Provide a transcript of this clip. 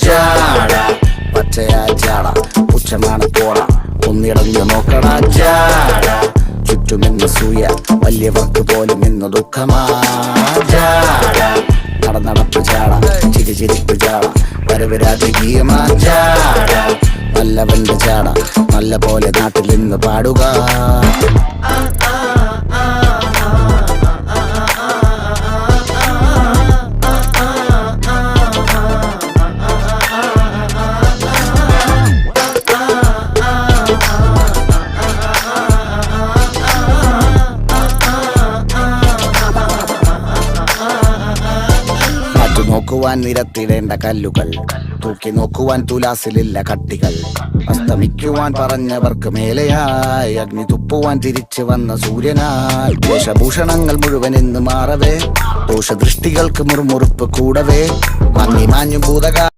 ജാട പച്ചയാ ജാട പുച്ഛമാണ് പോട ഒന്നിടഞ്ഞു നോക്കട ജാട ചുറ്റുമെന്ന് സൂയ വലിയവർക്ക് പോലും ഇന്ന് ദുഃഖമാ ജാട നടപ്പ് ജാട ചിരിപ്പ് ജാട വരവ് രാജകീയമാ ജാട നല്ലവന്റെ ജാട നല്ല പോലെ നാട്ടിൽ നിന്ന് പാടുക. നോക്കുവാൻ നിരത്തിടേണ്ട കല്ലുകൾ, തൂക്കി നോക്കുവാൻ തുലാസിലില്ല കട്ടികൾ, അസ്തമിക്കുവാൻ പറഞ്ഞവർക്ക് മേലെയായി അഗ്നി തുപ്പുവാൻ തിരിച്ചു വന്ന സൂര്യനായി വേഷഭൂഷണങ്ങൾ മുഴുവൻ ഇന്ന് മാറവേ ദോഷദൃഷ്ടികൾക്ക് മുറുമുറുപ്പ് കൂടവേ മങ്ങി മാഞ്ഞു ഭൂതകാ